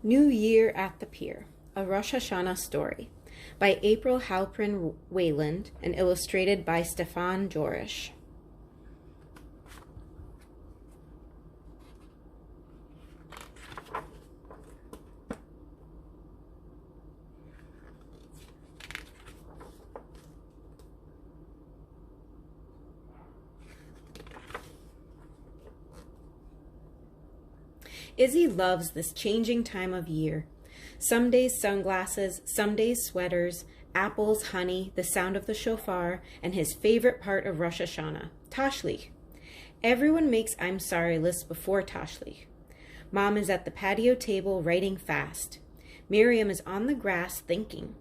New Year at the Pier, a Rosh Hashanah story, by April Halprin Wayland and illustrated by Stéphane Jorisch. Izzy loves this changing time of year. Some days sunglasses, some days sweaters, apples, honey, the sound of the shofar, and his favorite part of Rosh Hashanah, Tashlich. Everyone makes I'm sorry lists before Tashlich. Mom is at the patio table writing fast. Miriam is on the grass thinking.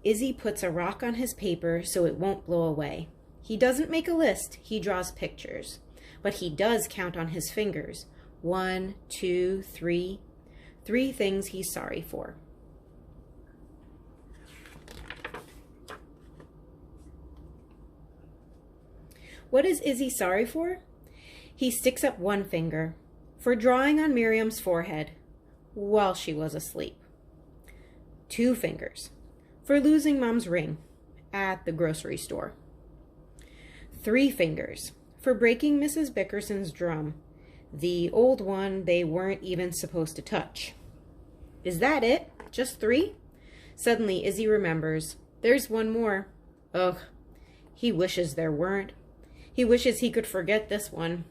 Izzy puts a rock on his paper so it won't blow away. He doesn't make a list, he draws pictures. But he does count on his fingers. 1, 2, 3. 3 things he's sorry for. What is Izzy sorry for? He sticks up one finger, for drawing on Miriam's forehead while she was asleep. 2 fingers, for losing Mom's ring at the grocery store. 3 fingers, for breaking Mrs. Bickerson's drum, the old one they weren't even supposed to touch. Is that it? Just 3? Suddenly Izzy remembers. There's one more. Ugh, he wishes there weren't. He wishes he could forget this one.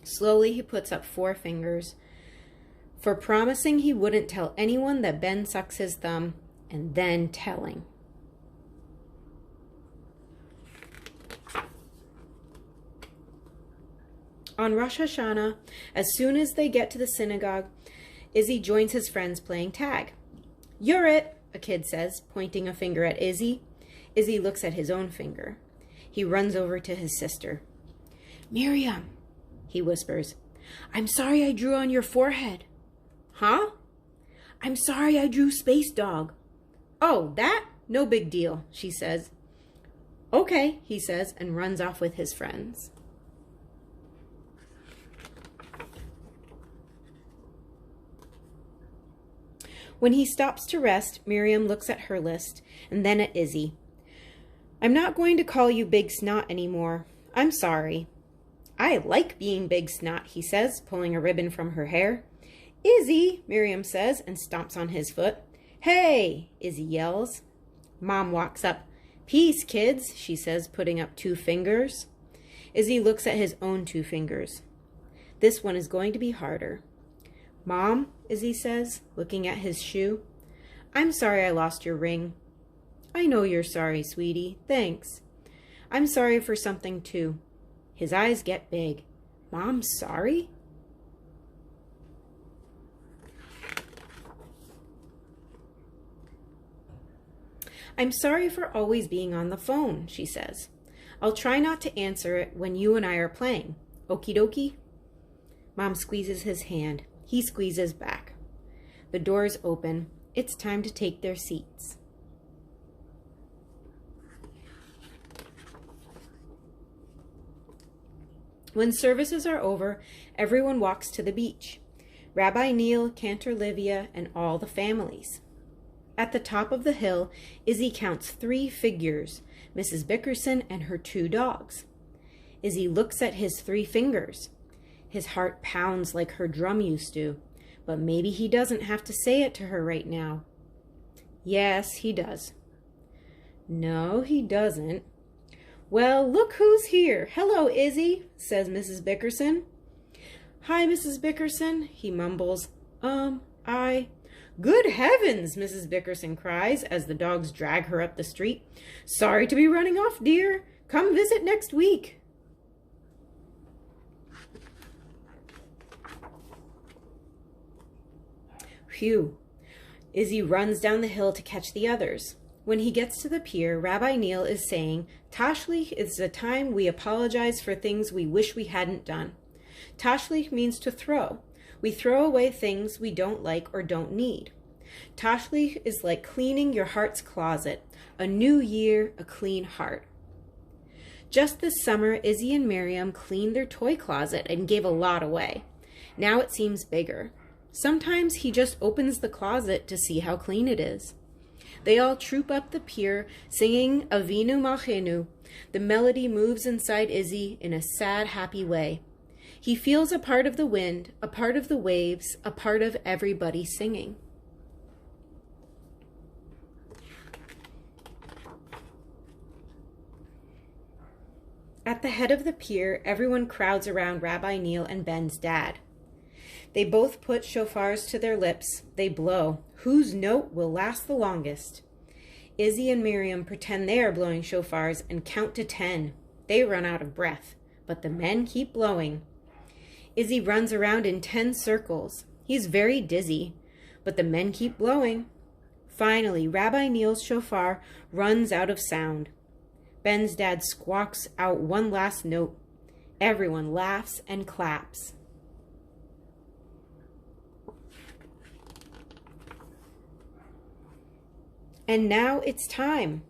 Slowly he puts up 4 fingers, for promising he wouldn't tell anyone that Ben sucks his thumb, and then telling. On Rosh Hashanah, as soon as they get to the synagogue, Izzy joins his friends playing tag. You're it, a kid says, pointing a finger at Izzy. Izzy looks at his own finger. He runs over to his sister. Miriam, he whispers, I'm sorry I drew on your forehead. Huh? I'm sorry I drew Space Dog. Oh, that? No big deal, she says. Okay, he says, and runs off with his friends. When he stops to rest, Miriam looks at her list, and then at Izzy. I'm not going to call you Big Snot anymore. I'm sorry. I like being Big Snot, he says, pulling a ribbon from her hair. Izzy, Miriam says, and stomps on his foot. Hey, Izzy yells. Mom walks up. Peace, kids, she says, putting up 2 fingers. Izzy looks at his own 2 fingers. This one is going to be harder. Mom, Izzy says, looking at his shoe. I'm sorry I lost your ring. I know you're sorry, sweetie. Thanks. I'm sorry for something too. His eyes get big. Mom's sorry? I'm sorry for always being on the phone, she says. I'll try not to answer it when you and I are playing. Okie dokie? Mom squeezes his hand. He squeezes back. The doors open. It's time to take their seats. When services are over, everyone walks to the beach. Rabbi Neil, Cantor Livia, and all the families. At the top of the hill, Izzy counts 3 figures, Mrs. Bickerson and her 2 dogs. Izzy looks at his 3 fingers. His heart pounds like her drum used to, but maybe he doesn't have to say it to her right now. Yes, he does. No, he doesn't. Well, look who's here. Hello, Izzy, says Mrs. Bickerson. Hi, Mrs. Bickerson, he mumbles. Good heavens, Mrs. Bickerson cries as the dogs drag her up the street. Sorry to be running off, dear. Come visit next week. Phew. Izzy runs down the hill to catch the others. When he gets to the pier, Rabbi Neil is saying, Tashlich is the time we apologize for things we wish we hadn't done. Tashlich means to throw. We throw away things we don't like or don't need. Tashlich is like cleaning your heart's closet. A new year, a clean heart. Just this summer, Izzy and Miriam cleaned their toy closet and gave a lot away. Now it seems bigger. Sometimes he just opens the closet to see how clean it is. They all troop up the pier, singing Avinu Malchenu. The melody moves inside Izzy in a sad, happy way. He feels a part of the wind, a part of the waves, a part of everybody singing. At the head of the pier, everyone crowds around Rabbi Neil and Ben's dad. They both put shofars to their lips. They blow. Whose note will last the longest? Izzy and Miriam pretend they are blowing shofars and count to 10. They run out of breath, but the men keep blowing. Izzy runs around in 10 circles. He's very dizzy, but the men keep blowing. Finally, Rabbi Neil's shofar runs out of sound. Ben's dad squawks out one last note. Everyone laughs and claps. And now it's time.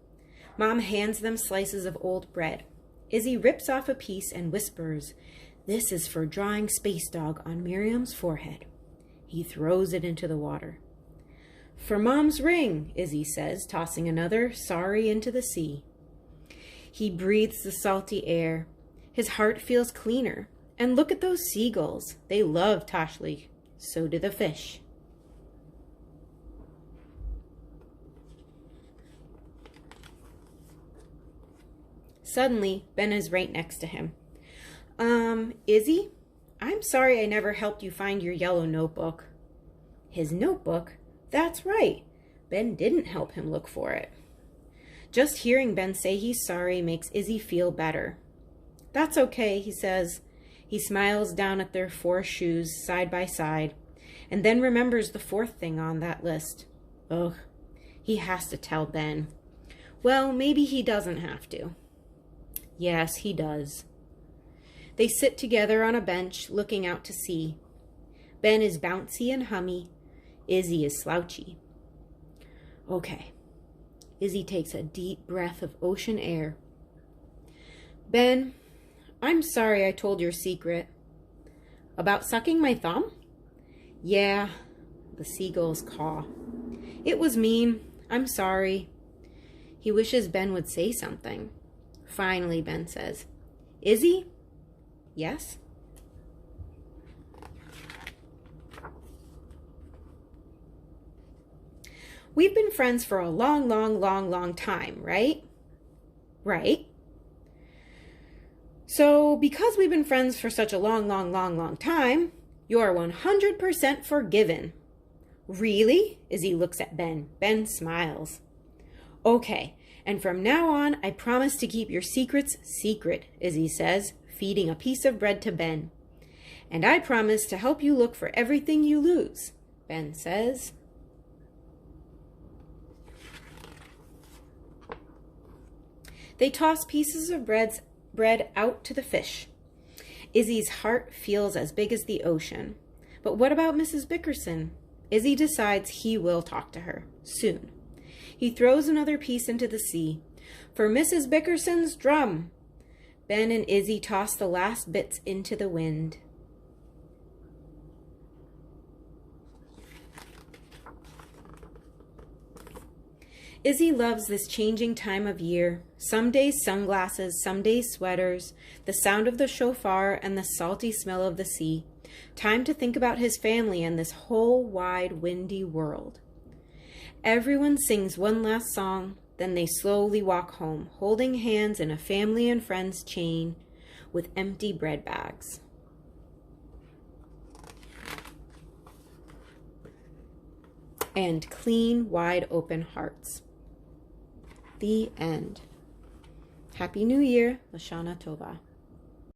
Mom hands them slices of old bread. Izzy rips off a piece and whispers, "This is for drawing space dog on Miriam's forehead." He throws it into the water. "For Mom's ring," Izzy says, tossing another sorry into the sea. He breathes the salty air. His heart feels cleaner. And look at those seagulls. They love Tashlich. So do the fish. Suddenly, Ben is right next to him. Izzy? I'm sorry I never helped you find your yellow notebook." His notebook? That's right. Ben didn't help him look for it. Just hearing Ben say he's sorry makes Izzy feel better. "That's okay," he says. He smiles down at their 4 shoes side by side, and then remembers the 4th thing on that list. Ugh, he has to tell Ben. Well, maybe he doesn't have to. Yes, he does. They sit together on a bench looking out to sea. Ben is bouncy and hummy. Izzy is slouchy. Okay. Izzy takes a deep breath of ocean air. "Ben, I'm sorry I told your secret." "About sucking my thumb?" "Yeah." The seagulls caw. "It was mean. I'm sorry." He wishes Ben would say something. Finally, Ben says, "Izzy?" "Yes?" "We've been friends for a long time, right?" "Right." "So, because we've been friends for such a long time, you're 100% forgiven." "Really?" Izzy looks at Ben. Ben smiles. "Okay, and from now on, I promise to keep your secrets secret," Izzy says, feeding a piece of bread to Ben. "And I promise to help you look for everything you lose," Ben says. They toss pieces of bread out to the fish. Izzy's heart feels as big as the ocean. But what about Mrs. Bickerson? Izzy decides he will talk to her, soon. He throws another piece into the sea. "For Mrs. Bickerson's drum." Ben and Izzy toss the last bits into the wind. Izzy loves this changing time of year. Some days sunglasses, some days sweaters, the sound of the shofar and the salty smell of the sea. Time to think about his family and this whole wide, windy world. Everyone sings one last song, then they slowly walk home, holding hands in a family and friends chain with empty bread bags. And clean, wide open hearts. The end. Happy New Year, Rosh Hashanah Tova.